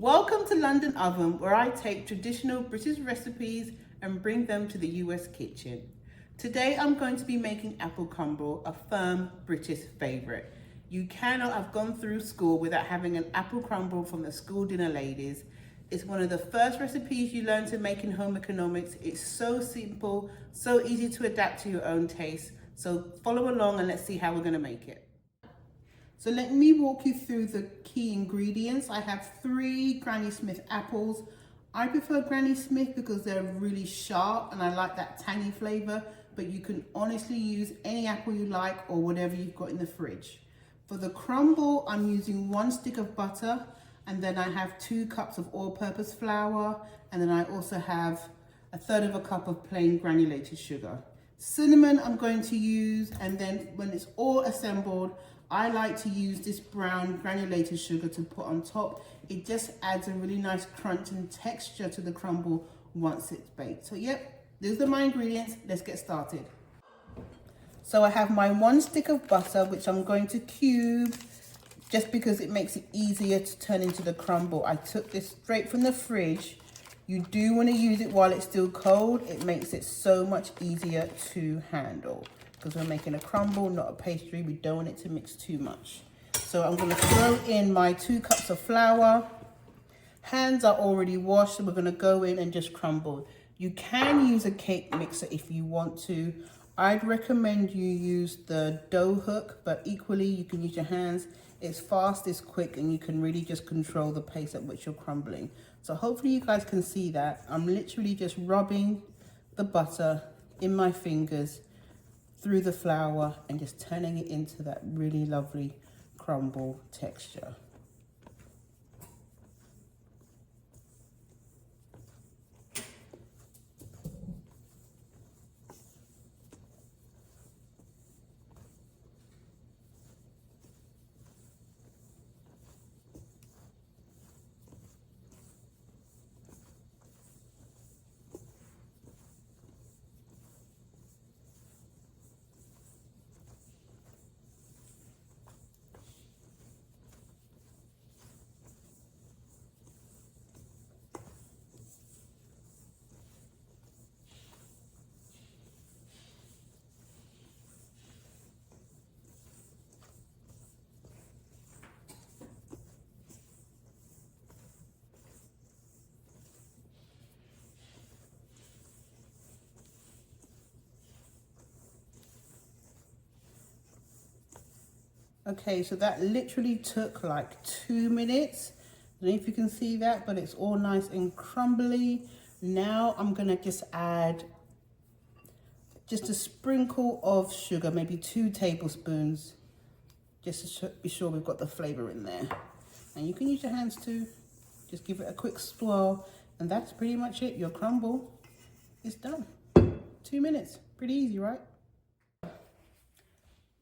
Welcome to London Oven, where I take traditional British recipes and bring them to the US kitchen. Today I'm going to be making apple crumble, a firm British favourite. You cannot have gone through school without having an apple crumble from the school dinner ladies. It's one of the first recipes you learn to make in home economics. It's so simple, so easy to adapt to your own taste. So follow along and let's see how we're going to make it. So let me walk you through the key ingredients. I have 3 Granny Smith apples. I prefer Granny Smith because they're really sharp and I like that tangy flavour, but you can honestly use any apple you like or whatever you've got in the fridge. For the crumble, I'm using 1 stick of butter, and then I have 2 cups of all-purpose flour, and then I also have 1/3 cup of plain granulated sugar. Cinnamon I'm going to use, and then when it's all assembled, I like to use this brown granulated sugar to put on top. It just adds a really nice crunch and texture to the crumble once it's baked. So yep, those are my ingredients. Let's get started. So I have my 1 stick of butter, which I'm going to cube just because it makes it easier to turn into the crumble. I took this straight from the fridge. You do want to use it while it's still cold. It makes it so much easier to handle, because we're making a crumble, not a pastry. We don't want it to mix too much. So I'm going to throw in my 2 cups of flour. Hands are already washed, so we're going to go in and just crumble. You can use a cake mixer if you want to. I'd recommend you use the dough hook, but equally you can use your hands. It's fast, it's quick, and you can really just control the pace at which you're crumbling. So hopefully you guys can see that. I'm literally just rubbing the butter in my fingers through the flour and just turning it into that really lovely crumble texture. Okay, so that literally took like 2 minutes. I don't know if you can see that, but it's all nice and crumbly. Now I'm gonna just add just a sprinkle of sugar, maybe 2 tablespoons, just to be sure we've got the flavor in there. And you can use your hands too. Just give it a quick swirl, and that's pretty much it. Your crumble is done. 2 minutes, pretty easy, right?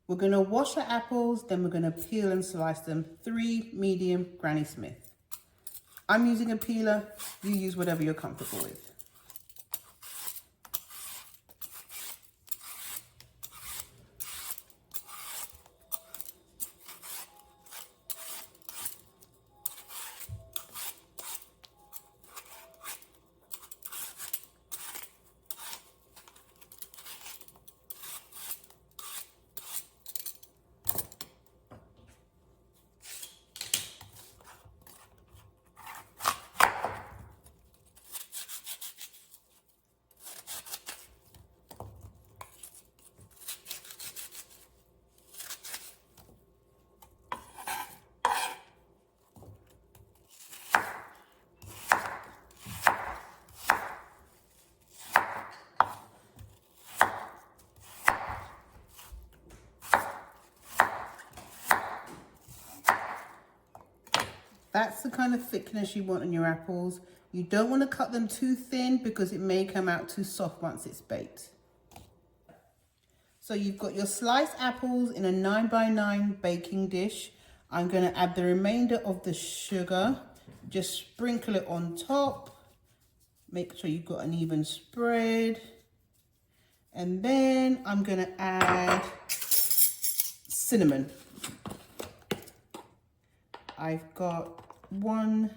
We're going to wash our apples, then we're going to peel and slice them. 3 medium Granny Smith. I'm using a peeler. You use whatever you're comfortable with. That's the kind of thickness you want in your apples. You don't want to cut them too thin because it may come out too soft once it's baked. So you've got your sliced apples in a 9x9 baking dish. I'm going to add the remainder of the sugar. Just sprinkle it on top. Make sure you've got an even spread. And then I'm going to add cinnamon. I've got 1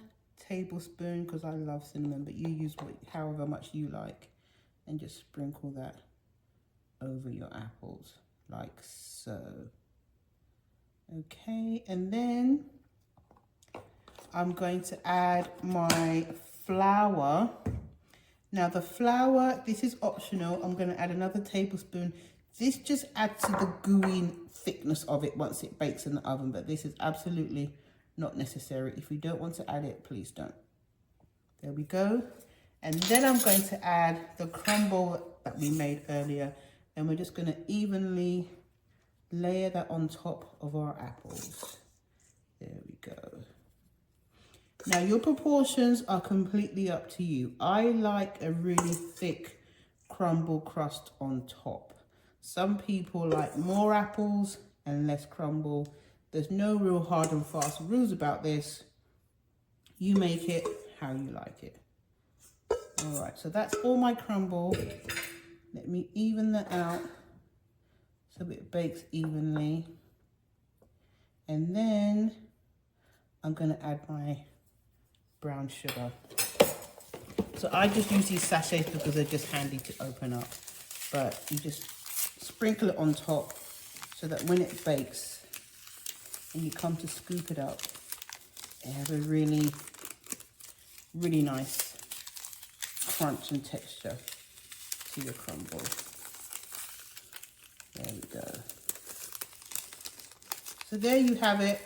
tablespoon because I love cinnamon, but you use however much you like, and just sprinkle that over your apples like so. Okay, and then I'm going to add my flour. Now the flour, this is optional. I'm going to add another tablespoon. This just adds to the gooey thickness of it once it bakes in the oven, but this is absolutely not necessary. If you don't want to add it, please don't. There we go. And then I'm going to add the crumble that we made earlier, and we're just going to evenly layer that on top of our apples. There we go. Now your proportions are completely up to you. I like a really thick crumble crust on top. Some people like more apples and less crumble. There's no real hard and fast rules about this. You make it how you like it. All right, so that's all my crumble. Let me even that out so it bakes evenly. And then I'm gonna add my brown sugar. So I just use these sachets because they're just handy to open up. But you just sprinkle it on top so that when it bakes and you come to scoop it up, it has a really, really nice crunch and texture to your crumble. There we go. So there you have it,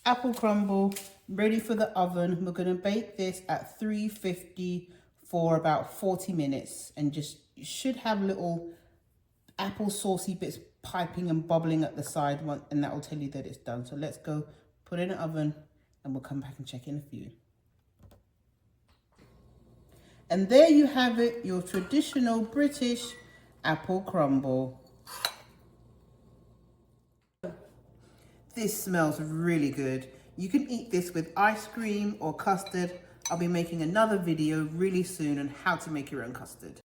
apple crumble ready for the oven. We're going to bake this at 350 for about 40 minutes, and just you should have little apple saucy bits piping and bubbling at the side, and that will tell you that it's done. So let's go put it in the oven and we'll come back and check in a few. And there you have it, your traditional British apple crumble. This smells really good. You can eat this with ice cream or custard. I'll be making another video really soon on how to make your own custard.